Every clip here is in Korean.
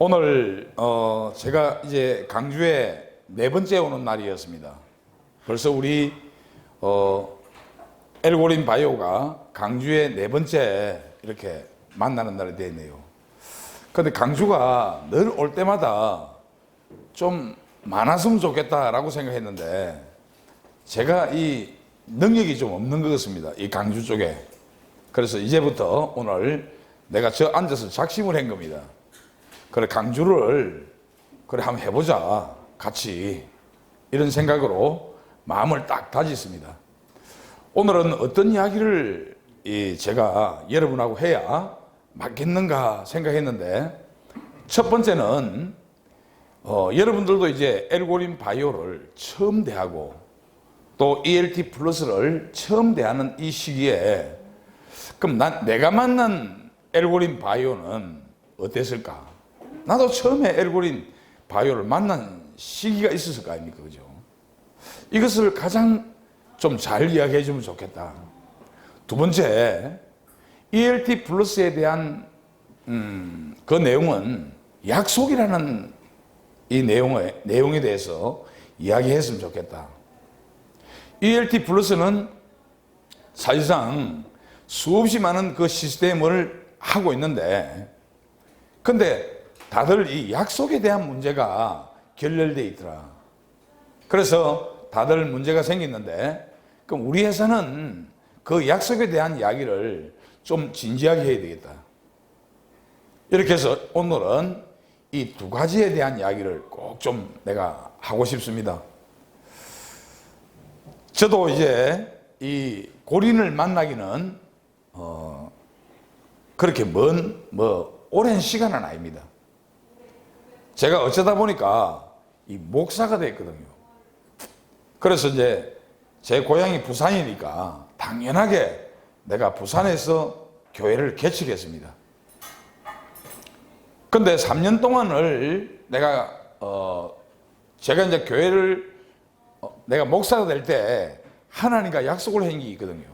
오늘 제가 이제 강주에 네 번째 오는 날이었습니다. 벌써 우리 엘고린 바이오가 강주에 네 번째 이렇게 만나는 날이 되네요. 근데 강주가 늘 올 때마다 좀 많았으면 좋겠다라고 생각했는데 제가 이 능력이 좀 없는 것 같습니다. 이 강주 쪽에. 그래서 이제부터 오늘 내가 저 앉아서 작심을 한 겁니다. 그래, 강주를 그래 한번 해보자, 같이, 이런 생각으로 마음을 딱 다졌습니다. 오늘은 어떤 이야기를 제가 여러분하고 해야 맞겠는가 생각했는데, 첫 번째는 여러분들도 이제 엘고린 바이오를 처음 대하고 또 ELT 플러스를 처음 대하는 이 시기에, 그럼 내가 만난 엘고린 바이오는 어땠을까? 나도 처음에 엘고린 바이오를 만난 시기가 있었을 거 아닙니까? 그죠? 이것을 가장 좀 잘 이야기해 주면 좋겠다. 두 번째, ELT 플러스에 대한 그 내용은 약속이라는 이 내용에 대해서 이야기했으면 좋겠다. ELT 플러스는 사실상 수없이 많은 그 시스템을 하고 있는데, 근데 다들 이 약속에 대한 문제가 결렬되어 있더라. 그래서 다들 문제가 생겼는데, 그럼 우리 회사는 그 약속에 대한 이야기를 좀 진지하게 해야 되겠다. 이렇게 해서 오늘은 이 두 가지에 대한 이야기를 꼭 좀 내가 하고 싶습니다. 저도 이제 이 고린을 만나기는 그렇게 오랜 시간은 아닙니다. 제가 어쩌다 보니까 이 목사가 됐거든요. 그래서 이제 제 고향이 부산이니까 당연하게 내가 부산에서 교회를 개척했습니다. 근데 3년 동안을 제가 이제 교회를 내가 목사가 될 때 하나님과 약속을 한 게 있거든요.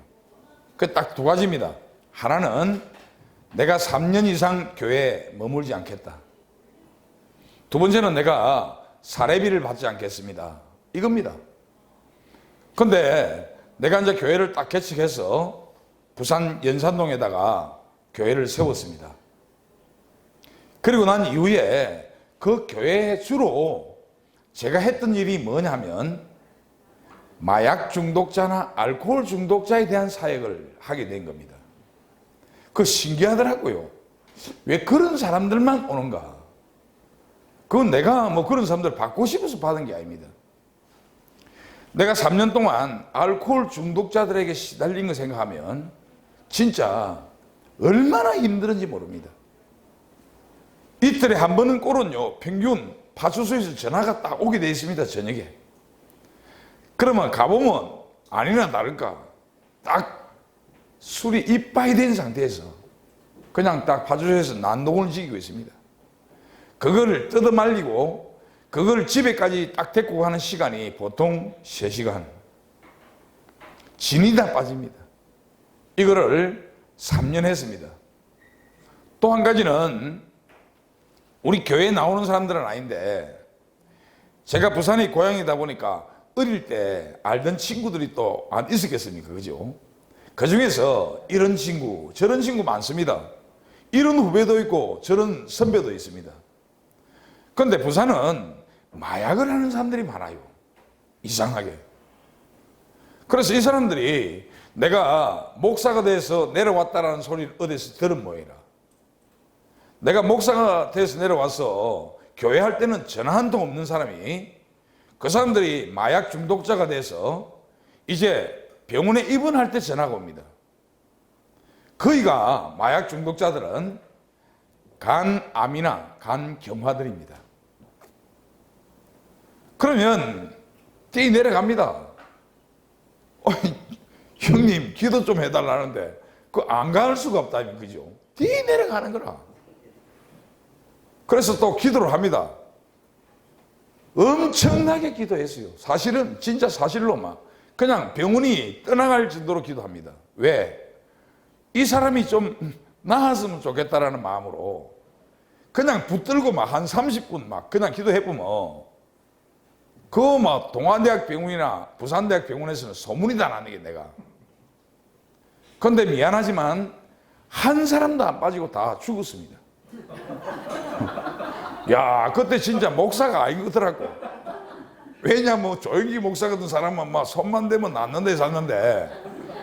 그 딱 두 가지입니다. 하나는 내가 3년 이상 교회에 머물지 않겠다. 두 번째는 내가 사례비를 받지 않겠습니다. 이겁니다. 근데 내가 이제 교회를 딱 개척해서 부산 연산동에다가 교회를 세웠습니다. 그리고 난 이후에 그 교회에 주로 제가 했던 일이 뭐냐면 마약 중독자나 알코올 중독자에 대한 사역을 하게 된 겁니다. 그 신기하더라고요. 왜 그런 사람들만 오는가? 그건 내가 그런 사람들 받고 싶어서 받은 게 아닙니다. 내가 3년 동안 알코올 중독자들에게 시달린 거 생각하면 진짜 얼마나 힘들은지 모릅니다. 이틀에 한 번은 꼴은요, 평균 파출소에서 전화가 딱 오게 돼 있습니다, 저녁에. 그러면 가보면 아니나 다를까 딱 술이 이빠이 된 상태에서 그냥 딱 파출소에서 난동을 지기고 있습니다. 그거를 뜯어말리고 그걸 집에까지 딱 데리고 가는 시간이 보통 3시간. 진이 다 빠집니다. 이거를 3년 했습니다. 또 한 가지는 우리 교회에 나오는 사람들은 아닌데, 제가 부산이 고향이다 보니까 어릴 때 알던 친구들이 또 안 있었겠습니까? 그죠? 그 중에서 이런 친구, 저런 친구 많습니다. 이런 후배도 있고 저런 선배도 있습니다. 그런데 부산은 마약을 하는 사람들이 많아요. 이상하게. 그래서 이 사람들이 내가 목사가 돼서 내려왔다라는 소리를 어디서 들은 모양이라. 내가 목사가 돼서 내려와서 교회 할 때는 전화 한 통 없는 사람이, 그 사람들이 마약 중독자가 돼서 이제 병원에 입원할 때 전화가 옵니다. 거기가 마약 중독자들은 간암이나 간경화들입니다. 그러면 뛰 내려갑니다. 형님 기도 좀 해달라는데 그거 안 갈 수가 없다면, 그죠? 뛰 내려가는 거라. 그래서 또 기도를 합니다. 엄청나게 기도했어요. 사실은 진짜 사실로 막 그냥 병원이 떠나갈 정도로 기도합니다. 왜? 이 사람이 좀 나았으면 좋겠다라는 마음으로 그냥 붙들고 막 한 30분 막 그냥 기도해보면 그거 막 동아대학 병원이나 부산대학 병원에서는 소문이 다 나는 게 내가. 그런데 미안하지만 한 사람도 안 빠지고 다 죽었습니다. 야, 그때 진짜 목사가 아니더라고. 왜냐, 뭐 조영기 목사 같은 사람은 막 손만 대면 낫는데 샀는데,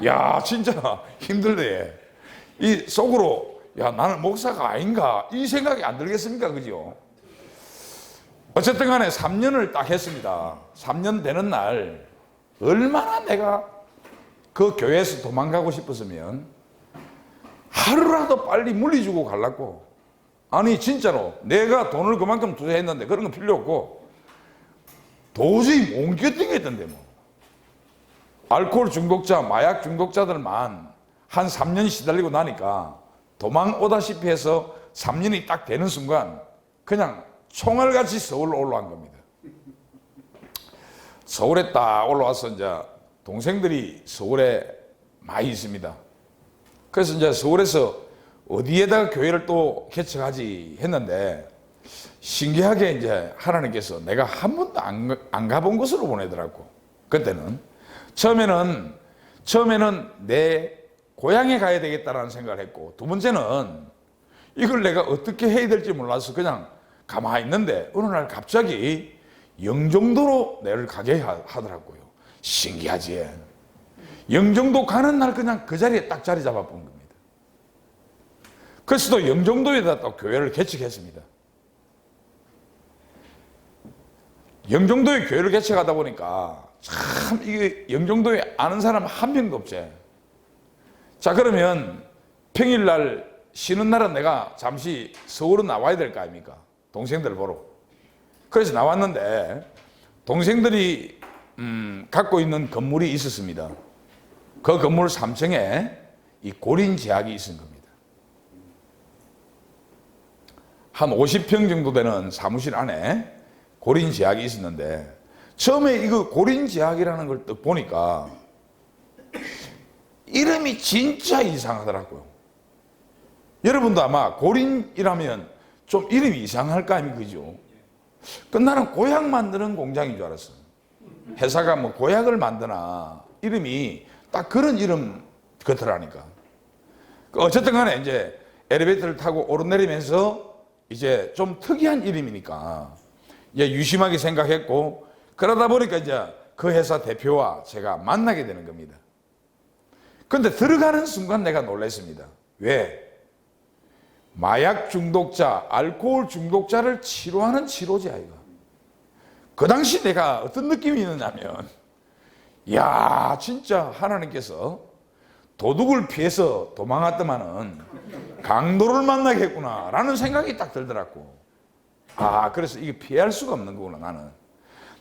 야, 진짜 힘들대. 이 속으로, 야, 나는 목사가 아닌가 이 생각이 안 들겠습니까, 그죠? 어쨌든 간에 3년을 딱 했습니다. 3년 되는 날 얼마나 내가 그 교회에서 도망가고 싶었으면 하루라도 빨리 물리주고 가려고. 아니 진짜로 내가 돈을 그만큼 투자했는데 그런 건 필요 없고 도저히 못 견디겠던데 뭐. 알코올 중독자, 마약 중독자들만 한 3년 시달리고 나니까 도망 오다시피 해서 3년이 딱 되는 순간 그냥 총알같이 서울로 올라간 겁니다. 서울에 딱 올라와서 이제 동생들이 서울에 많이 있습니다. 그래서 이제 서울에서 어디에다가 교회를 또 개척하지 했는데 신기하게 이제 하나님께서 내가 한 번도 안 가본 곳으로 보내더라고. 그때는 처음에는 내 고향에 가야 되겠다라는 생각을 했고, 두 번째는 이걸 내가 어떻게 해야 될지 몰라서 그냥 가만히 있는데 어느 날 갑자기 영종도로 내를 가게 하더라고요. 신기하지. 영종도 가는 날 그냥 그 자리에 딱 자리 잡아본 겁니다. 그래서 또 영종도에다 또 교회를 개척했습니다. 영종도에 교회를 개척하다 보니까 참 이게 영종도에 아는 사람 한 명도 없지. 자, 그러면 평일날 쉬는 날은 내가 잠시 서울로 나와야 될 거 아닙니까? 동생들 보러. 그래서 나왔는데 동생들이 갖고 있는 건물이 있었습니다. 그 건물 3층에 이 고린제약이 있은 겁니다. 한 50평 정도 되는 사무실 안에 고린제약이 있었는데 처음에 이거 고린제약이라는 걸 딱 보니까 이름이 진짜 이상하더라고요. 여러분도 아마 고린이라면 좀 이름이 이상할 거 아닙니까? 그죠? 그 나는 고약 만드는 공장인 줄 알았어요. 회사가 뭐 고약을 만드나 이름이 딱 그런 이름 같더라니까. 어쨌든 간에 이제 엘리베이터를 타고 오르내리면서 이제 좀 특이한 이름이니까 이제 유심하게 생각했고, 그러다 보니까 이제 그 회사 대표와 제가 만나게 되는 겁니다. 근데 들어가는 순간 내가 놀랐습니다. 왜? 마약 중독자, 알코올 중독자를 치료하는 치료제 아이가. 그 당시 내가 어떤 느낌이 있느냐면, 야, 진짜 하나님께서 도둑을 피해서 도망갔더만은 강도를 만나겠구나 라는 생각이 딱 들더라고. 아, 그래서 이게 피할 수가 없는 거구나.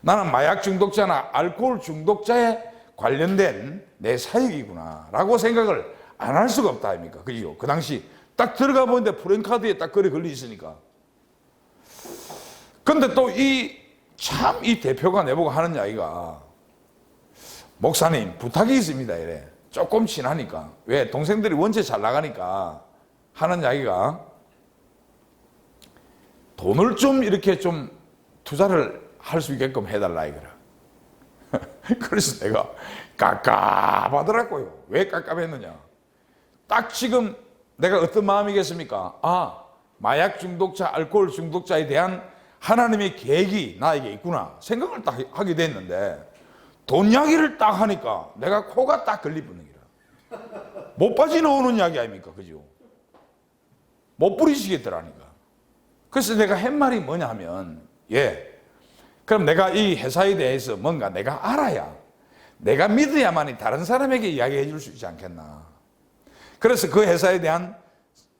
나는 마약 중독자나 알코올 중독자에 관련된 내 사역이구나 라고 생각을 안 할 수가 없다 아닙니까? 그죠? 그 당시 딱 들어가 보는데 프랜카드에 딱 글이 걸려 있으니까. 근데 또 이 대표가 내보고 하는 이야기가, 목사님 부탁이 있습니다 이래. 조금 친하니까. 왜? 동생들이 원체 잘 나가니까 하는 이야기가, 돈을 좀 이렇게 좀 투자를 할 수 있게끔 해달라 이거라. 그래서 내가 깝깝하더라고요. 왜 깝깝했느냐? 딱 지금 내가 어떤 마음이겠습니까? 아, 마약 중독자, 알코올 중독자에 대한 하나님의 계획이 나에게 있구나 생각을 딱 하게 됐는데, 돈 이야기를 딱 하니까 내가 코가 딱 걸리붙는 기라. 못 빠져나오는 이야기 아닙니까? 그죠? 못 부리시겠더라니까. 그래서 내가 한 말이 뭐냐 하면, 그럼 내가 이 회사에 대해서 뭔가 내가 알아야, 내가 믿어야만이 다른 사람에게 이야기해 줄 수 있지 않겠나. 그래서 그 회사에 대한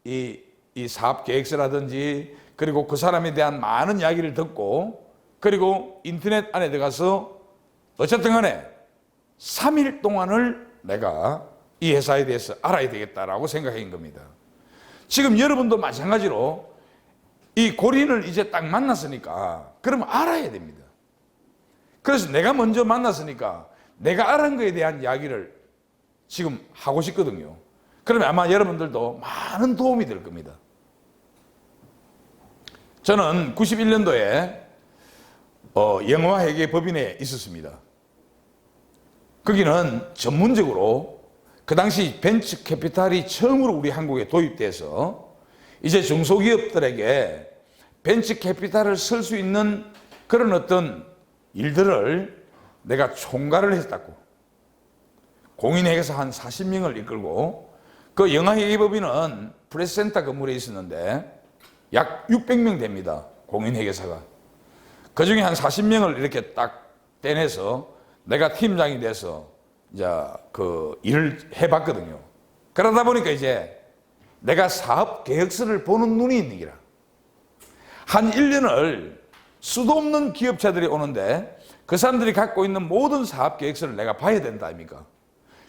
이 사업 계획서라든지, 그리고 그 사람에 대한 많은 이야기를 듣고, 그리고 인터넷 안에 들어가서 어쨌든 간에 3일 동안을 내가 이 회사에 대해서 알아야 되겠다라고 생각한 겁니다. 지금 여러분도 마찬가지로 이 고린을 이제 딱 만났으니까 그러면 알아야 됩니다. 그래서 내가 먼저 만났으니까 내가 알은 거에 대한 이야기를 지금 하고 싶거든요. 그러면 아마 여러분들도 많은 도움이 될 겁니다. 저는 91년도에 영화회계법인에 있었습니다. 거기는 전문적으로 그 당시 벤처 캐피탈이 처음으로 우리 한국에 도입돼서 이제 중소기업들에게 벤처 캐피탈을 쓸 수 있는 그런 어떤 일들을 내가 총괄을 했다고. 공인회계사 한 40명을 이끌고 그 영화회계법인은 프레스센터 건물에 있었는데 약 600명 됩니다. 공인회계사가. 그 중에 한 40명을 이렇게 딱 떼내서 내가 팀장이 돼서 이제 그 일을 해봤거든요. 그러다 보니까 이제 내가 사업 계획서를 보는 눈이 있는 기라. 한 1년을 수도 없는 기업체들이 오는데 그 사람들이 갖고 있는 모든 사업 계획서를 내가 봐야 된다 아닙니까?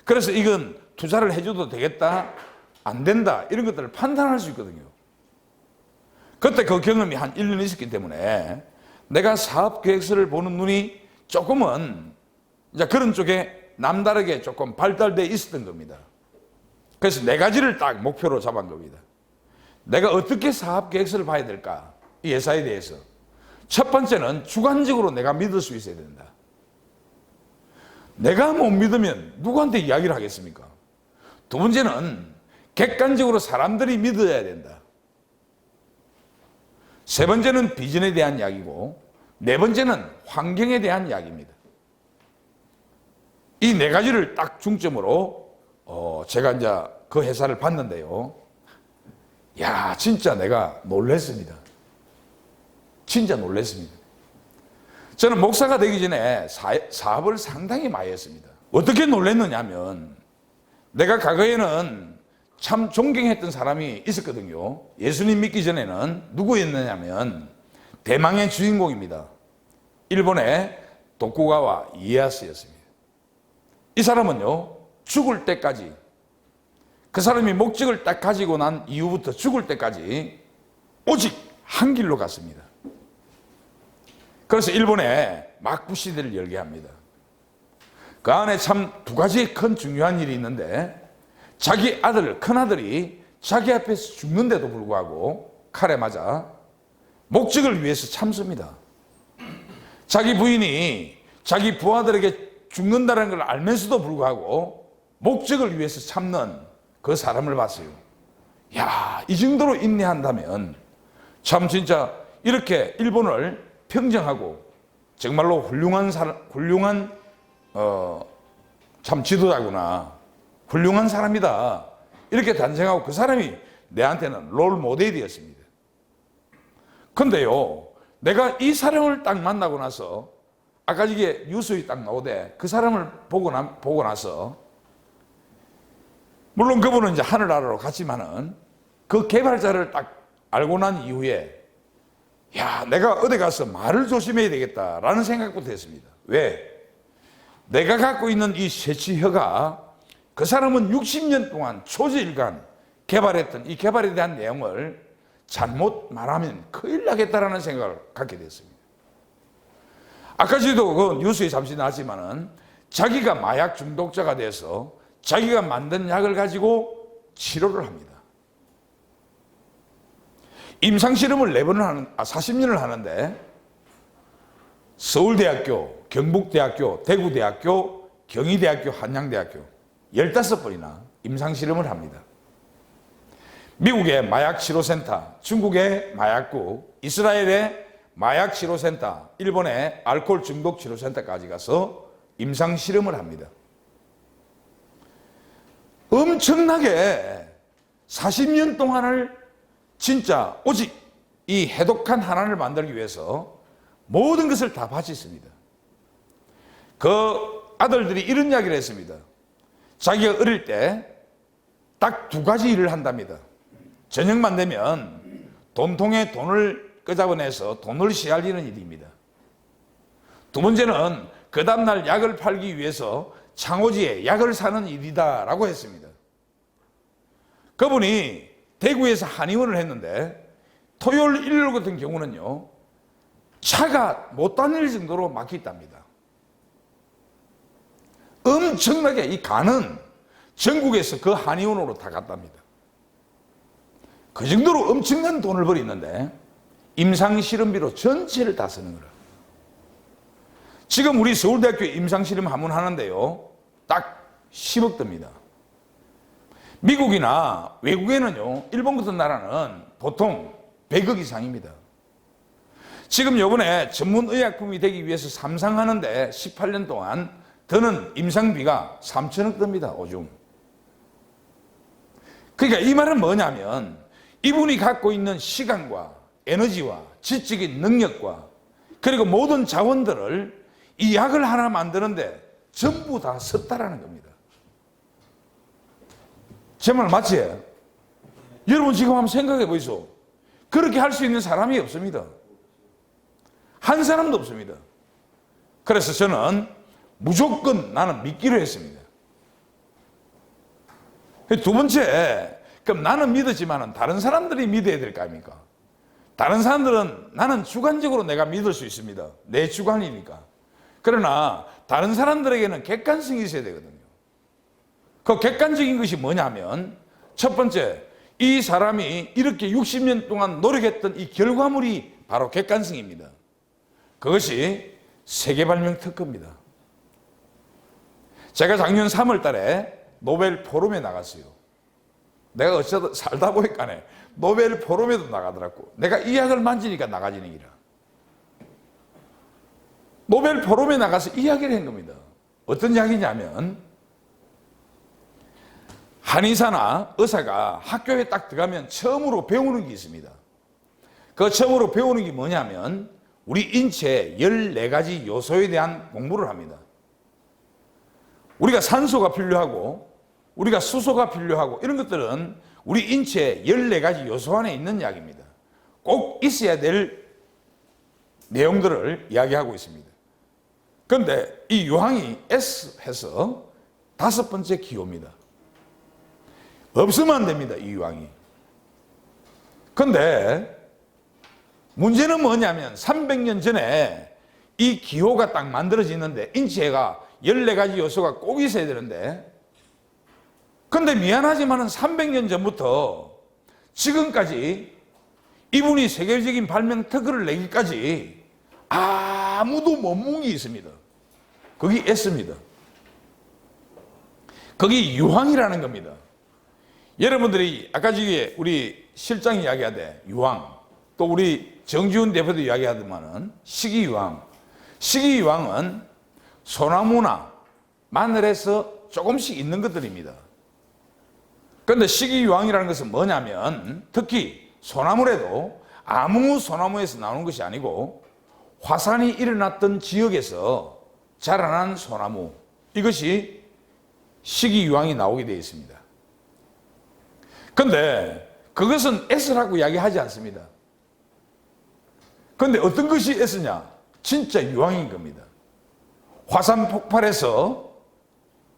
그래서 이건 투자를 해줘도 되겠다, 안 된다, 이런 것들을 판단할 수 있거든요. 그때 그 경험이 한 1년 있었기 때문에 내가 사업 계획서를 보는 눈이 조금은 이제 그런 쪽에 남다르게 조금 발달되어 있었던 겁니다. 그래서 네 가지를 딱 목표로 잡은 겁니다. 내가 어떻게 사업 계획서를 봐야 될까? 이 회사에 대해서. 첫 번째는 주관적으로 내가 믿을 수 있어야 된다. 내가 못 믿으면 누구한테 이야기를 하겠습니까? 두 번째는 객관적으로 사람들이 믿어야 된다. 세 번째는 비전에 대한 이야기고, 네 번째는 환경에 대한 이야기입니다. 이 네 가지를 딱 중점으로 제가 이제 그 회사를 봤는데요. 야, 진짜 내가 놀랐습니다. 진짜 놀랐습니다. 저는 목사가 되기 전에 사업을 상당히 많이 했습니다. 어떻게 놀랐느냐면 내가 과거에는 참 존경했던 사람이 있었거든요. 예수님 믿기 전에는 누구였느냐면 대망의 주인공입니다. 일본의 도쿠가와 이에야스였습니다. 이 사람은요, 죽을 때까지, 그 사람이 목적을 딱 가지고 난 이후부터 죽을 때까지 오직 한 길로 갔습니다. 그래서 일본에 막부 시대를 열게 합니다. 그 안에 참 두 가지 큰 중요한 일이 있는데, 자기 아들, 큰아들이 자기 앞에서 죽는데도 불구하고 칼에 맞아 목적을 위해서 참습니다. 자기 부인이 자기 부하들에게 죽는다는 걸 알면서도 불구하고 목적을 위해서 참는 그 사람을 봤어요. 야, 이 정도로 인내한다면 참 진짜 이렇게 일본을 평정하고 정말로 훌륭한 참 지도자구나, 훌륭한 사람이다, 이렇게 단정하고 그 사람이 내한테는 롤 모델이었습니다. 근데요, 내가 이 사람을 딱 만나고 나서, 아까 이게 뉴스에 딱 나오대, 그 사람을 보고 나서, 물론 그분은 이제 하늘나라로 갔지만은 그 개발자를 딱 알고 난 이후에 야, 내가 어디 가서 말을 조심해야 되겠다라는 생각부터 했습니다. 왜? 내가 갖고 있는 이 쇠치혀가 그 사람은 60년 동안 초지일간 개발했던 이 개발에 대한 내용을 잘못 말하면 큰일 나겠다라는 생각을 갖게 됐습니다. 아까 저도 그 뉴스에 잠시 나왔지만은 자기가 마약 중독자가 돼서 자기가 만든 약을 가지고 치료를 합니다. 임상실험을 40년을 하는데 서울대학교, 경북대학교, 대구대학교, 경희대학교, 한양대학교 15번이나 임상실험을 합니다. 미국의 마약치료센터, 중국의 마약국, 이스라엘의 마약치료센터, 일본의 알코올 중독치료센터까지 가서 임상실험을 합니다. 엄청나게 40년 동안을 진짜 오직 이 해독한 하나를 만들기 위해서 모든 것을 다 바쳤습니다. 그 아들들이 이런 이야기를 했습니다. 자기가 어릴 때 딱 두 가지 일을 한답니다. 저녁만 되면 돈통에 돈을 끄잡아내서 돈을 씨알리는 일입니다. 두 번째는 그 다음날 약을 팔기 위해서 창호지에 약을 사는 일이다 라고 했습니다. 그분이 대구에서 한의원을 했는데 토요일, 일요일 같은 경우는요, 차가 못 다닐 정도로 막혔답니다. 엄청나게 이 간은 전국에서 그 한의원으로 다 갔답니다. 그 정도로 엄청난 돈을 벌이는데 임상실험비로 전체를 다 쓰는 거라. 지금 우리 서울대학교 임상실험 한번 하는데요, 딱 10억 듭니다. 미국이나 외국에는요, 일본 같은 나라는 보통 100억 이상입니다. 지금 요번에 전문의약품이 되기 위해서 삼상하는데 18년 동안 드는 임상비가 3천억 듭니다. 오중. 그러니까 이 말은 뭐냐면 이분이 갖고 있는 시간과 에너지와 지적인 능력과 그리고 모든 자원들을 이 약을 하나 만드는데 전부 다 썼다라는 겁니다. 제 말 맞지? 여러분 지금 한번 생각해 보이소. 그렇게 할 수 있는 사람이 없습니다. 한 사람도 없습니다. 그래서 저는 무조건 나는 믿기로 했습니다. 두 번째, 그럼 나는 믿었지만 다른 사람들이 믿어야 될 거 아닙니까? 다른 사람들은 나는 주관적으로 내가 믿을 수 있습니다. 내 주관이니까. 그러나 다른 사람들에게는 객관성이 있어야 되거든요. 그 객관적인 것이 뭐냐면 첫 번째, 이 사람이 이렇게 60년 동안 노력했던 이 결과물이 바로 객관성입니다. 그것이 세계발명 특허입니다. 제가 작년 3월 달에 노벨 포럼에 나갔어요. 내가 어쩌다 살다 보니까 노벨 포럼에도 나가더라고. 내가 이 약을 만지니까 나가지는 기라. 노벨 포럼에 나가서 이야기를 한 겁니다. 어떤 이야기냐면 한의사나 의사가 학교에 딱 들어가면 처음으로 배우는 게 있습니다. 그 처음으로 배우는 게 뭐냐면 우리 인체의 14가지 요소에 대한 공부를 합니다. 우리가 산소가 필요하고 우리가 수소가 필요하고 이런 것들은 우리 인체의 14가지 요소 안에 있는 약입니다. 꼭 있어야 될 내용들을 이야기하고 있습니다. 그런데 이 유황이 S 해서 5번째 기호입니다. 없으면 안 됩니다, 이 유황이. 그런데 문제는 뭐냐면 300년 전에 이 기호가 딱 만들어지는데 인체가 14가지 요소가 꼭 있어야 되는데 근데 미안하지만 300년 전부터 지금까지 이분이 세계적인 발명 특허를 내기까지 아무도 못 문 게 있습니다. 그게 S입니다. 그게 유황이라는 겁니다. 여러분들이 아까 저기 우리 실장이 이야기하되 유황, 또 우리 정지훈 대표도 이야기하더만은 식이유황. 식이유황은 소나무나 마늘에서 조금씩 있는 것들입니다. 그런데 식이유황이라는 것은 뭐냐면 특히 소나무래도 아무 소나무에서 나오는 것이 아니고 화산이 일어났던 지역에서 자라난 소나무, 이것이 식이유황이 나오게 되어 있습니다. 그런데 그것은 S라고 이야기하지 않습니다. 그런데 어떤 것이 S냐? 진짜 유황인 겁니다. 화산 폭발해서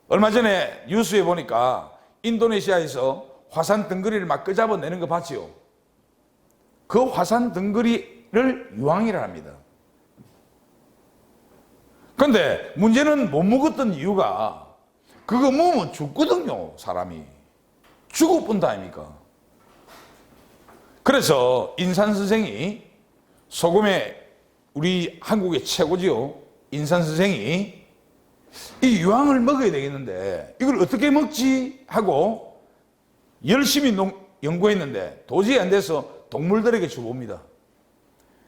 얼마 전에 뉴스에 보니까 인도네시아에서 화산 덩어리를 막 끄잡아내는 거 봤지요? 그 화산 덩어리를 유황이라 합니다. 그런데 문제는 못 먹었던 이유가 그거 먹으면 죽거든요, 사람이. 죽을 뿐다 아닙니까? 그래서 인산 선생이 소금의 우리 한국의 최고지요. 인산 선생이 이 유황을 먹어야 되겠는데 이걸 어떻게 먹지 하고 열심히 연구했는데 도저히 안 돼서 동물들에게 줘봅니다.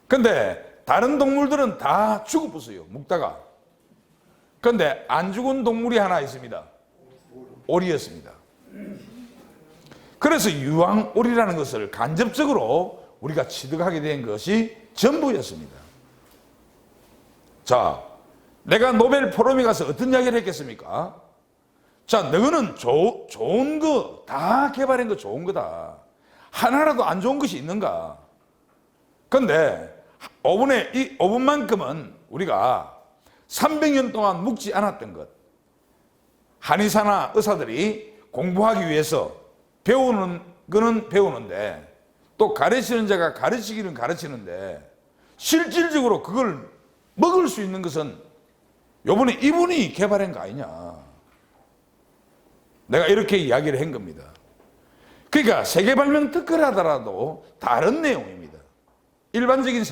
근데 다른 동물들은 다 죽어버렸어요, 먹다가. 그런데 안 죽은 동물이 하나 있습니다. 오리였습니다. 그래서 유황오리라는 것을 간접적으로 우리가 취득하게 된 것이 전부였습니다. 자, 내가 노벨 포럼에 가서 어떤 이야기를 했겠습니까? 자, 너는 좋은 거 다 개발한 거 좋은 거다. 하나라도 안 좋은 것이 있는가? 근데 5분만큼은 우리가 300년 동안 묵지 않았던 것, 한의사나 의사들이 공부하기 위해서 배우는 거는 배우는데 또 가르치는 자가 가르치기는 가르치는데 실질적으로 그걸 먹을 수 있는 것은 요번에 이분이 개발한 거 아니냐. 내가 이렇게 이야기를 한 겁니다. 그러니까 세계발명 특허를 하더라도 다른 내용입니다. 일반적인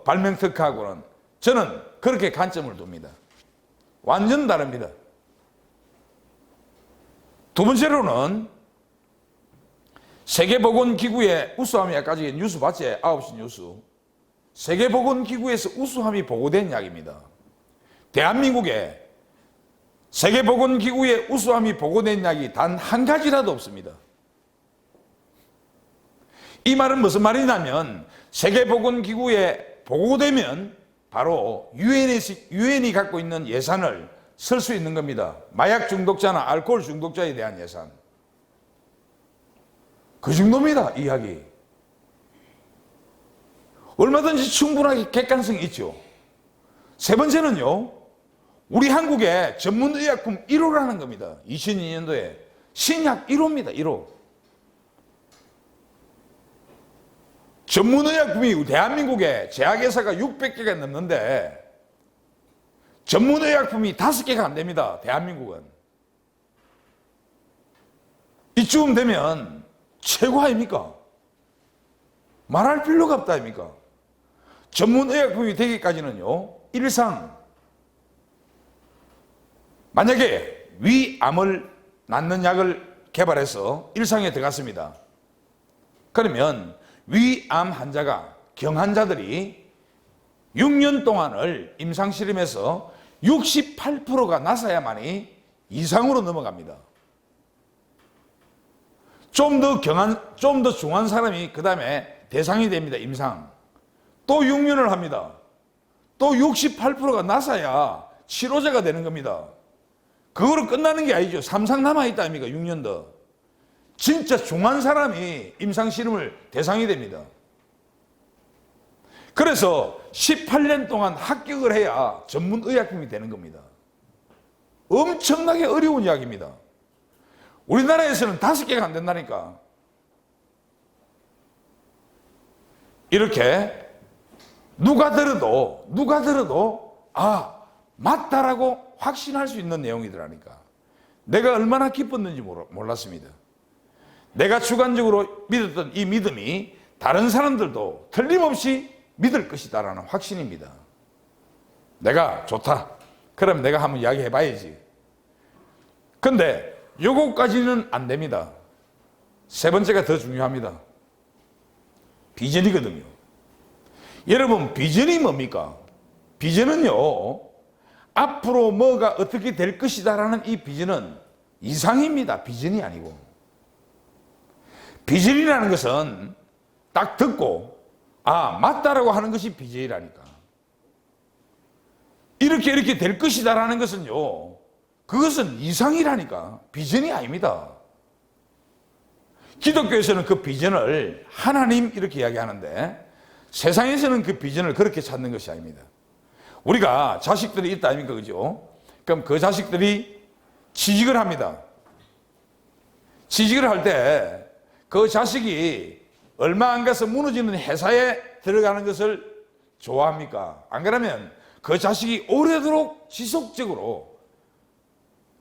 발명 특허하고는 저는 그렇게 관점을 둡니다. 완전 다릅니다. 두 번째로는 세계보건기구의 우수함이 아까 전에 뉴스 봤지? 9시 뉴스. 세계보건기구에서 우수함이 보고된 이야기입니다. 대한민국에 세계보건기구의 우수함이 보고된 이야기 단 한 가지라도 없습니다. 이 말은 무슨 말이냐면 세계보건기구에 보고되면 바로 유엔이 갖고 있는 예산을 쓸 수 있는 겁니다. 마약 중독자나 알코올 중독자에 대한 예산. 그 정도입니다, 이야기. 얼마든지 충분하게 객관성이 있죠. 세 번째는요, 우리 한국의 전문의약품 1호라는 겁니다. 2002년도에 신약 1호입니다, 1호. 전문의약품이 대한민국에 제약회사가 600개가 넘는데 전문의약품이 5개가 안 됩니다, 대한민국은. 이쯤 되면 최고 아닙니까? 말할 필요가 없다 아닙니까? 전문의약품이 되기까지는요, 일상 만약에 위암을 낫는 약을 개발해서 일상에 들어갔습니다. 그러면 위암 환자가 경환자들이 6년 동안을 임상실험에서 68%가 나서야만이 이상으로 넘어갑니다. 좀 더 중한 사람이 그 다음에 대상이 됩니다, 임상. 또 6년을 합니다. 또 68%가 나서야 치료제가 되는 겁니다. 그거로 끝나는 게 아니죠. 3상 남아있다 아닙니까? 6년 더. 진짜 중한 사람이 임상실험을 대상이 됩니다. 그래서 18년 동안 합격을 해야 전문의약품이 되는 겁니다. 엄청나게 어려운 이야기입니다. 우리나라에서는 5개가 안 된다니까. 이렇게 누가 들어도 맞다라고 확신할 수 있는 내용이더라니까. 내가 얼마나 기뻤는지 몰랐습니다. 내가 주관적으로 믿었던 이 믿음이 다른 사람들도 틀림없이 믿을 것이다라는 확신입니다. 내가 좋다. 그럼 내가 한번 이야기해 봐야지. 근데 요거까지는 안 됩니다. 세 번째가 더 중요합니다. 비전이거든요. 여러분, 비전이 뭡니까? 비전은요, 앞으로 뭐가 어떻게 될 것이다라는 이 비전은 이상입니다. 비전이 아니고. 비전이라는 것은 딱 듣고 맞다라고 하는 것이 비전이라니까. 이렇게 될 것이다라는 것은요, 그것은 이상이라니까. 비전이 아닙니다. 기독교에서는 그 비전을 하나님 이렇게 이야기하는데 세상에서는 그 비전을 그렇게 찾는 것이 아닙니다. 우리가 자식들이 있다 아닙니까? 그죠? 그럼 그 자식들이 취직을 합니다. 취직을 할 때 그 자식이 얼마 안 가서 무너지는 회사에 들어가는 것을 좋아합니까? 안 그러면 그 자식이 오래도록 지속적으로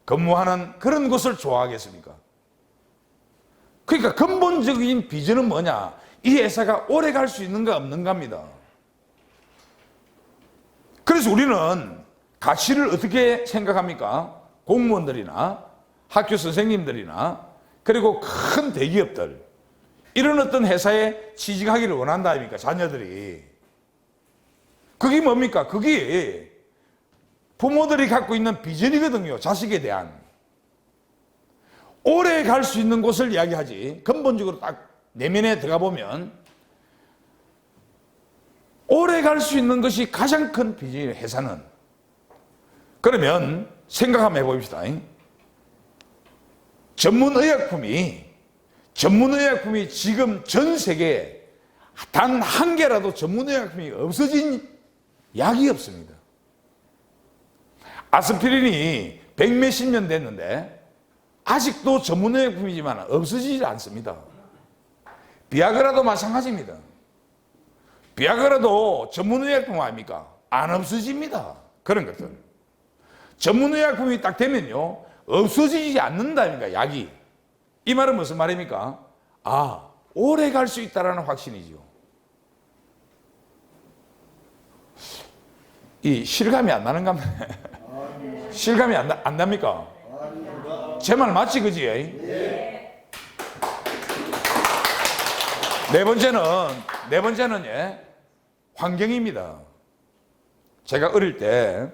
근무하는 그런 곳을 좋아하겠습니까? 그러니까 근본적인 비전은 뭐냐? 이 회사가 오래 갈 수 있는가 없는가입니다. 그래서 우리는 가치를 어떻게 생각합니까? 공무원들이나 학교 선생님들이나 그리고 큰 대기업들, 이런 어떤 회사에 취직하기를 원한다 아닙니까? 자녀들이. 그게 뭡니까? 그게 부모들이 갖고 있는 비전이거든요. 자식에 대한. 오래 갈 수 있는 곳을 이야기하지. 근본적으로 딱 내면에 들어가 보면 오래 갈 수 있는 것이 가장 큰 비전이에요, 회사는. 그러면 생각 한번 해봅시다. 전문의약품이 지금 전 세계에 단 한 개라도 전문의약품이 없어진 약이 없습니다. 아스피린이 100몇십 년 됐는데 아직도 전문의약품이지만 없어지지 않습니다. 비아그라도 마찬가지입니다. 비아그라도 전문의약품 아닙니까? 안 없어집니다. 그런 것들. 전문의약품이 딱 되면요, 없어지지 않는다니까, 약이. 이 말은 무슨 말입니까? 오래 갈 수 있다는 확신이죠. 이 실감이 안 나는 갑네. 실감이 안 납니까? 제 말 맞지, 그지? 네 번째는 예, 환경입니다. 제가 어릴 때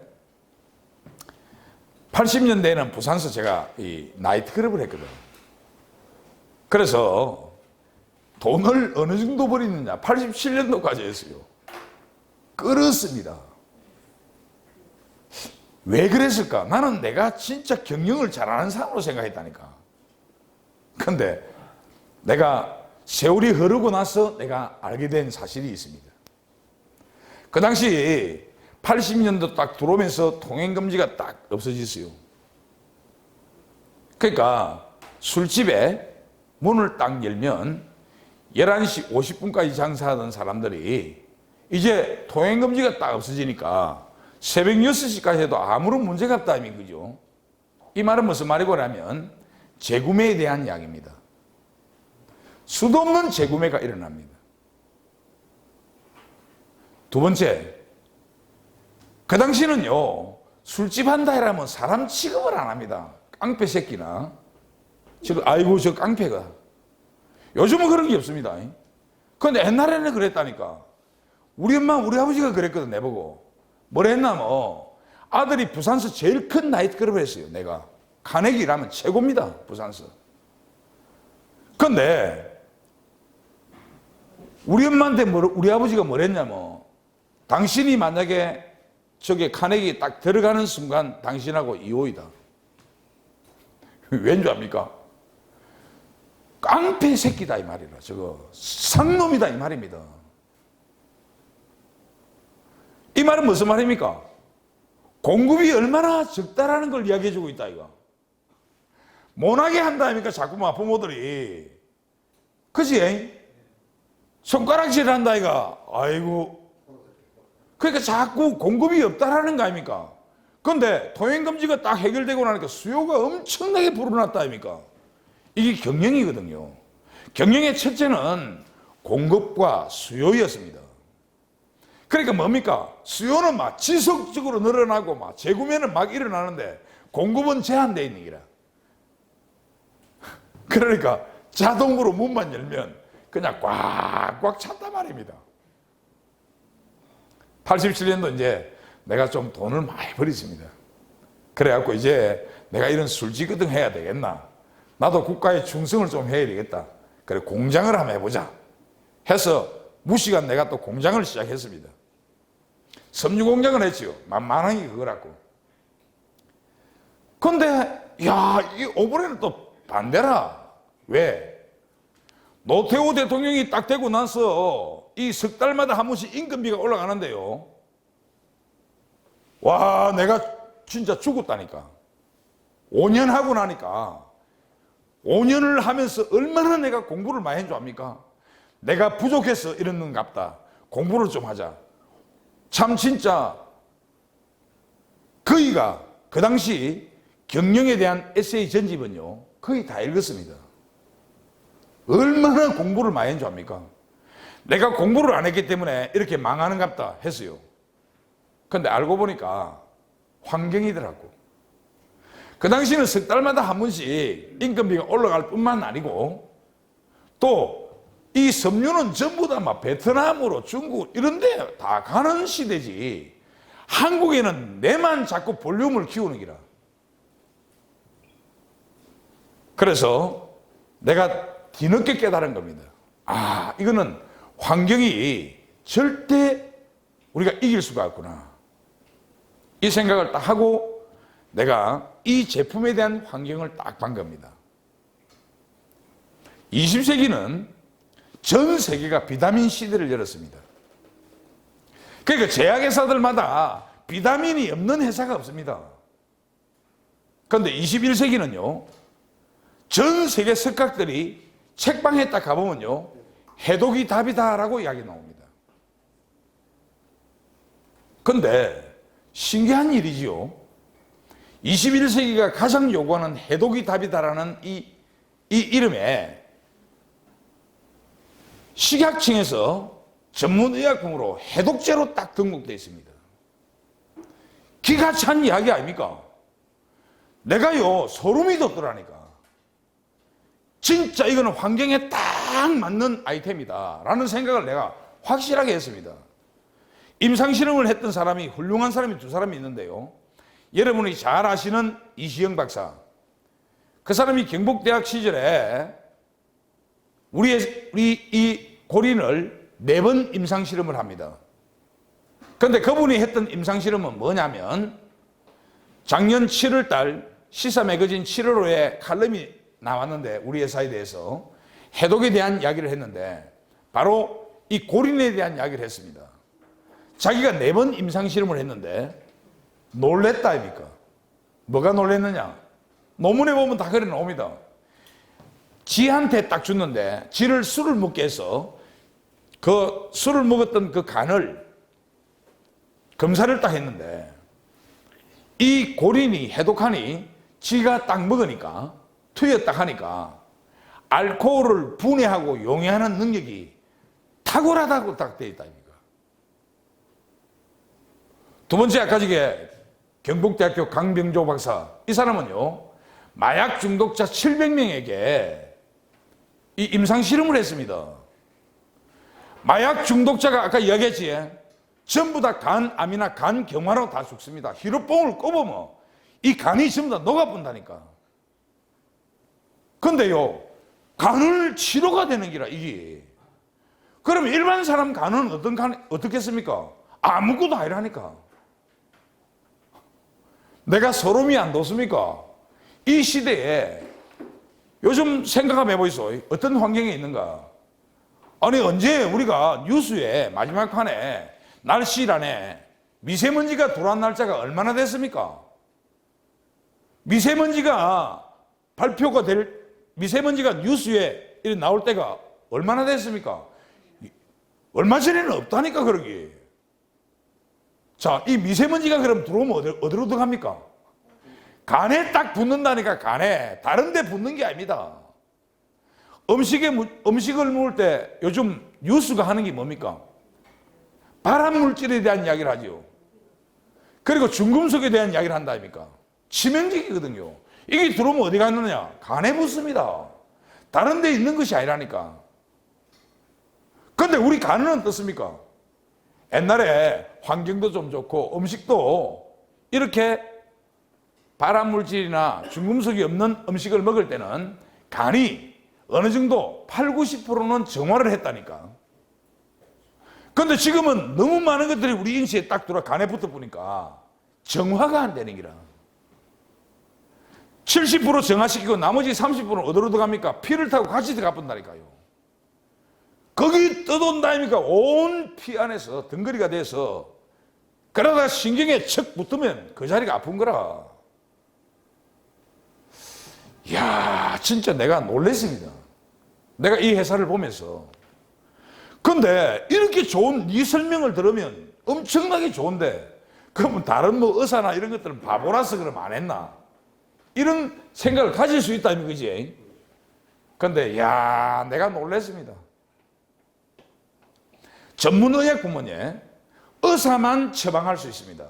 80년대에는 부산서 제가 이 나이트클럽을 했거든. 그래서 돈을 어느 정도 버리느냐, 87년도까지 했어요. 끌었습니다. 왜 그랬을까? 나는 내가 진짜 경영을 잘하는 사람으로 생각했다니까. 근데 내가 세월이 흐르고 나서 내가 알게 된 사실이 있습니다. 그 당시 80년도 딱 들어오면서 통행금지가 딱 없어졌어요. 그러니까 술집에 문을 딱 열면 11시 50분까지 장사하던 사람들이 이제 통행금지가 딱 없어지니까 새벽 6시까지 해도 아무런 문제가 없다면 그죠? 이 말은 무슨 말이고라면 재구매에 대한 이야기입니다. 수도 없는 재구매가 일어납니다. 두 번째, 그 당시는요, 술집 한다 이러면 사람 취급을 안 합니다. 깡패 새끼나. 지금, 아이고, 저 깡패가. 요즘은 그런 게 없습니다. 그런데 옛날에는 그랬다니까. 우리 엄마, 우리 아버지가 그랬거든, 내보고. 뭐라 했나, 뭐. 아들이 부산서 제일 큰 나이트클럽을 했어요, 내가. 카네기라면 최고입니다, 부산서. 근데, 우리 엄마한테 우리 아버지가 뭐랬냐면, 당신이 만약에 저게 카네기 딱 들어가는 순간 당신하고 이혼이다. 왠 줄 압니까? 깡패 새끼다 이 말이라. 저거 상놈이다 이 말입니다. 이 말은 무슨 말입니까? 공급이 얼마나 적다라는 걸 이야기해 주고 있다 이거. 못하게 한다 아닙니까? 자꾸만 부모들이. 그지? 손가락질 한다 이거. 아이고. 그러니까 자꾸 공급이 없다라는 거 아닙니까? 그런데 통행금지가 딱 해결되고 나니까 수요가 엄청나게 불어났다 아닙니까? 이게 경영이거든요. 경영의 첫째는 공급과 수요였습니다. 그러니까 뭡니까? 수요는 막 지속적으로 늘어나고 막 재구매는 막 일어나는데 공급은 제한되어 있는 기라. 그러니까 자동으로 문만 열면 그냥 꽉꽉 찼단 말입니다. 87년도 이제 내가 좀 돈을 많이 버렸습니다. 그래갖고 이제 내가 이런 술지거등 해야 되겠나. 나도 국가에 충성을 좀 해야 되겠다. 그래 공장을 한번 해보자. 해서 무시간 내가 또 공장을 시작했습니다. 섬유 공장을 했지요. 만만한 게 그거라고. 근데 야, 이 오브레는 또 반대라. 왜? 노태우 대통령이 딱 되고 나서 이 석 달마다 한 번씩 임금비가 올라가는데요. 와, 내가 진짜 죽었다니까. 5년 하고 나니까 5년을 하면서 얼마나 내가 공부를 많이 한 줄 압니까? 내가 부족해서 이러는갑다. 공부를 좀 하자. 참 진짜 거의가 그 당시 경영에 대한 에세이 전집은요 거의 다 읽었습니다. 얼마나 공부를 많이 한 줄 압니까? 내가 공부를 안 했기 때문에 이렇게 망하는갑다 했어요. 근데 알고 보니까 환경이더라고. 그 당시는 석 달마다 한 번씩 임금비가 올라갈 뿐만 아니고 또 이 섬유는 전부 다 막 베트남으로 중국 이런 데 다 가는 시대지. 한국에는 내만 자꾸 볼륨을 키우는 기라. 그래서 내가 뒤늦게 깨달은 겁니다. 아, 이거는 환경이 절대 우리가 이길 수가 없구나. 이 생각을 딱 하고 내가 이 제품에 대한 환경을 딱 본 겁니다. 20세기는 전 세계가 비타민 시대를 열었습니다. 그러니까 제약회사들마다 비타민이 없는 회사가 없습니다. 그런데 21세기는요, 전 세계 석학들이 책방에 딱 가보면요, 해독이 답이다라고 이야기 나옵니다. 그런데 신기한 일이지요. 21세기가 가장 요구하는 해독이 답이다라는 이 이름에 식약청에서 전문의약품으로 해독제로 딱 등록되어 있습니다. 기가 찬 이야기 아닙니까? 내가요 소름이 돋더라니까. 진짜 이거는 환경에 딱 맞는 아이템이다 라는 생각을 내가 확실하게 했습니다. 임상실험을 했던 사람이, 훌륭한 사람이 두 사람이 있는데요, 여러분이 잘 아시는 이시영 박사, 그 사람이 경북대학 시절에 우리 이 고린을 4번 임상실험을 합니다. 그런데 그분이 했던 임상실험은 뭐냐면, 작년 7월 달 시사 매거진 7월호에 칼럼이 나왔는데, 우리 회사에 대해서 해독에 대한 이야기를 했는데 바로 이 고린에 대한 이야기를 했습니다. 자기가 4번 임상실험을 했는데 놀랬다 아닙니까? 뭐가 놀랬느냐? 논문에 보면 다 그래 나옵니다. 지한테 딱 줬는데 지를 술을 먹게 해서 그 술을 먹었던 그 간을 검사를 딱 했는데, 이 고린이 해독하니 지가 딱 먹으니까, 투여 딱 하니까 알코올을 분해하고 용해하는 능력이 탁월하다고 딱 되어 있다 아닙니까? 두 번째, 아까 저게 경북대학교 강병조 박사, 이 사람은요 마약 중독자 700명에게 이 임상실험을 했습니다. 마약 중독자가 아까 이야기했지, 전부 다 간암이나 간경화로 다 죽습니다. 히로뽕을 꼽으면 이 간이 전부 다 녹아본다니까. 근데요, 간을 치료가 되는 기라 이게. 그럼 일반 사람 간은 어떻겠습니까? 아무것도 아니라니까. 내가 소름이 안 돋습니까? 이 시대에 요즘 생각 한번 해보이소. 어떤 환경에 있는가? 아니, 언제 우리가 뉴스에 마지막 판에 날씨란에 미세먼지가 들어온 날짜가 얼마나 됐습니까? 미세먼지가 미세먼지가 뉴스에 나올 때가 얼마나 됐습니까? 얼마 전에는 없다니까, 그러기. 자, 이 미세먼지가 그럼 들어오면 어디로 들어갑니까? 간에 딱 붙는다니까, 간에. 다른 데 붙는 게 아닙니다. 음식을 먹을 때 요즘 뉴스가 하는 게 뭡니까? 발암 물질에 대한 이야기를 하죠. 그리고 중금속에 대한 이야기를 한다 아닙니까? 치명적이거든요. 이게 들어오면 어디 갔느냐? 간에 붙습니다. 다른 데 있는 것이 아니라니까. 근데 우리 간은 어떻습니까? 옛날에 환경도 좀 좋고 음식도 이렇게 발암물질이나 중금속이 없는 음식을 먹을 때는 간이 어느 정도 8, 90%는 정화를 했다니까. 근데 지금은 너무 많은 것들이 우리 인체에 딱 들어와 간에 붙어 보니까 정화가 안 되는 기라. 70% 정화시키고 나머지 30%는 어디로 들어갑니까? 피를 타고 같이 들어가 본다니까요. 거기 떠돈다 아닙니까? 온 피 안에서 덩거리가 돼서, 그러다 신경에 척 붙으면 그 자리가 아픈 거라. 이야, 진짜 내가 놀랐습니다. 내가 이 회사를 보면서. 근데 이렇게 좋은 네 설명을 들으면 엄청나게 좋은데, 그러면 다른 뭐 의사나 이런 것들은 바보라서 그럼 안 했나? 이런 생각을 가질 수 있다는 거지. 근데 야, 내가 놀랐습니다. 전문의약품은 의사만 처방할 수 있습니다.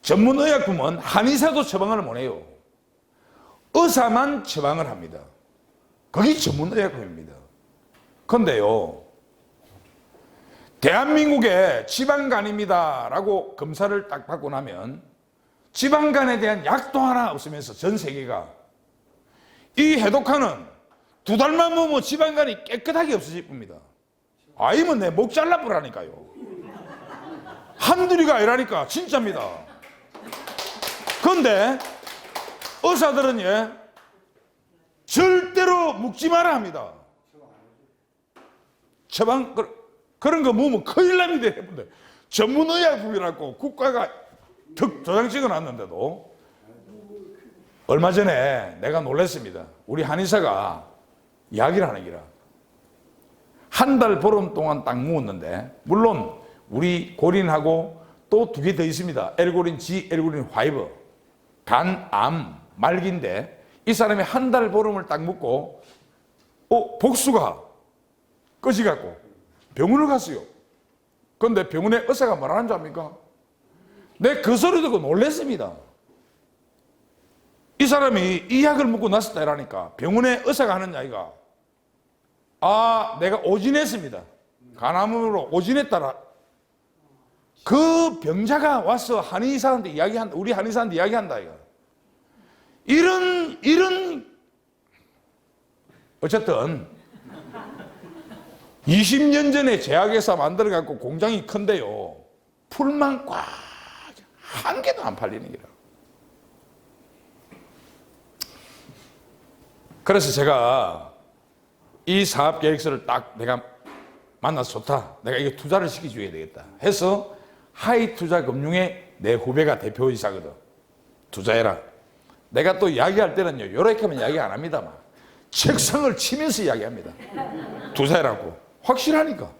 전문의약품은 한의사도 처방을 못 해요. 의사만 처방을 합니다. 그게 전문의약품입니다. 그런데요, 대한민국의 지방간입니다 라고 검사를 딱 받고 나면 지방간에 대한 약도 하나 없으면서 전 세계가, 이 해독하는 2달만 먹으면 지방간이 깨끗하게 없어질 겁니다. 아니면 내 목 잘라버라니까요. 한둘이가 아니라니까, 진짜입니다. 그런데 의사들은 절대로 묵지 마라 합니다. 처방, 그런 거 먹으면 큰일 납니다. 전문의약품이라고 국가가 도장 찍어놨는데도. 얼마 전에 내가 놀랐습니다. 우리 한의사가 이야기를 하는 기라. 한 달 보름 동안 딱 묵었는데, 물론 우리 고린하고 또 2개 더 있습니다. 엘고린 G, 엘고린 5. 간, 암, 말기인데, 이 사람이 한 달 보름을 딱 묵고 복수가 꺼지갖고 병원을 갔어요. 그런데 병원에 의사가 뭐라는 줄 압니까? 내 그 소리 듣고 놀랐습니다. 이 사람이 이 약을 먹고 났었다 이러니까 병원에 의사가 하는 이야기가, 아, 내가 오진했습니다. 간암으로 오진했다라. 그 병자가 와서 한의사한테 이야기한다. 우리 한의사한테 이야기한다 이거. 이런 어쨌든 20년 전에 제약회사 만들어 갖고 공장이 큰데요, 풀만 꽉 한 개도 안 팔리는 기라. 그래서 제가 이 사업 계획서를 딱 내가 만나서 좋다, 내가 이거 투자를 시켜줘야 되겠다 해서 하이투자금융의 내 후배가 대표이사거든. 투자해라. 내가 또 이야기할 때는요, 요렇게 하면 이야기 안 합니다만 책상을 치면서 이야기합니다. 투자해라고. 확실하니까.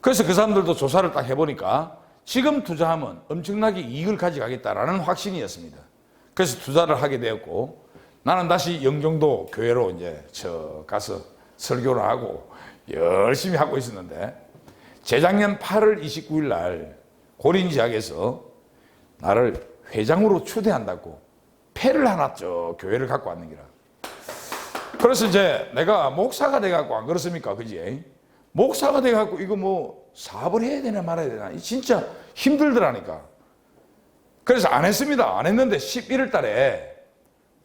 그래서 그 사람들도 조사를 딱 해보니까 지금 투자하면 엄청나게 이익을 가져가겠다라는 확신이었습니다. 그래서 투자를 하게 되었고, 나는 다시 영종도 교회로 이제 가서 설교를 하고 열심히 하고 있었는데, 재작년 8월 29일 날 고린지학에서 나를 회장으로 초대한다고 패를 하나 저 교회를 갖고 왔는 기라. 그래서 이제 내가 목사가 돼갖고, 안 그렇습니까? 그지? 목사가 돼갖고 이거 뭐 사업을 해야 되나 말아야 되나, 진짜 힘들더라니까. 그래서 안 했습니다. 안 했는데 11월 달에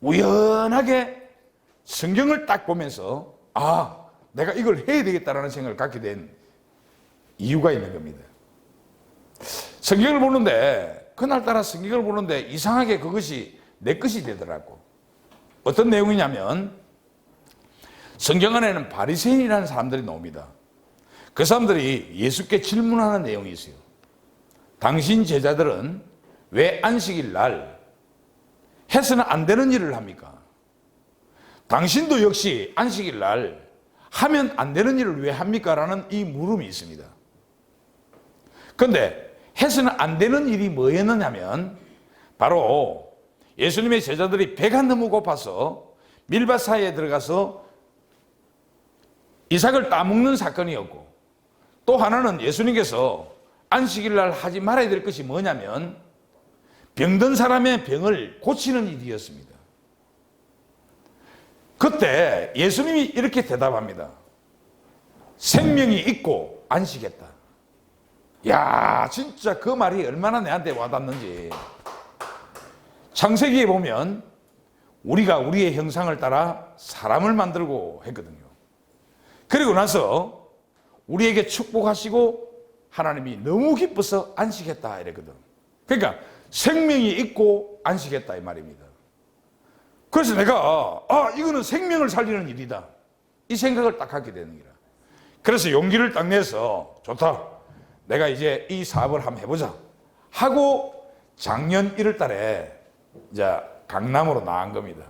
우연하게 성경을 딱 보면서, 아, 내가 이걸 해야 되겠다라는 생각을 갖게 된 이유가 있는 겁니다. 성경을 보는데, 그날따라 성경을 보는데 이상하게 그것이 내 것이 되더라고. 어떤 내용이냐면, 성경 안에는 바리새인이라는 사람들이 나옵니다. 그 사람들이 예수께 질문하는 내용이 있어요. 당신 제자들은 왜 안식일 날 해서는 안 되는 일을 합니까? 당신도 역시 안식일 날 하면 안 되는 일을 왜 합니까? 라는 이 물음이 있습니다. 그런데 해서는 안 되는 일이 뭐였느냐면, 바로 예수님의 제자들이 배가 너무 고파서 밀밭 사이에 들어가서 이삭을 따먹는 사건이었고, 또 하나는 예수님께서 안식일 날 하지 말아야 될 것이 뭐냐면 병든 사람의 병을 고치는 일이었습니다. 그때 예수님이 이렇게 대답합니다. 생명이 있고 안식했다. 야, 진짜 그 말이 얼마나 내한테 와닿는지. 창세기에 보면 우리가 우리의 형상을 따라 사람을 만들고 했거든요. 그리고 나서 우리에게 축복하시고 하나님이 너무 기뻐서 안식했다 이랬거든. 그러니까 생명이 있고 안식했다 이 말입니다. 그래서 내가 이거는 생명을 살리는 일이다, 이 생각을 딱 갖게 되는 거라. 그래서 용기를 딱 내서, 좋다, 내가 이제 이 사업을 한번 해보자 하고 작년 1월 달에 이제 강남으로 나간 겁니다.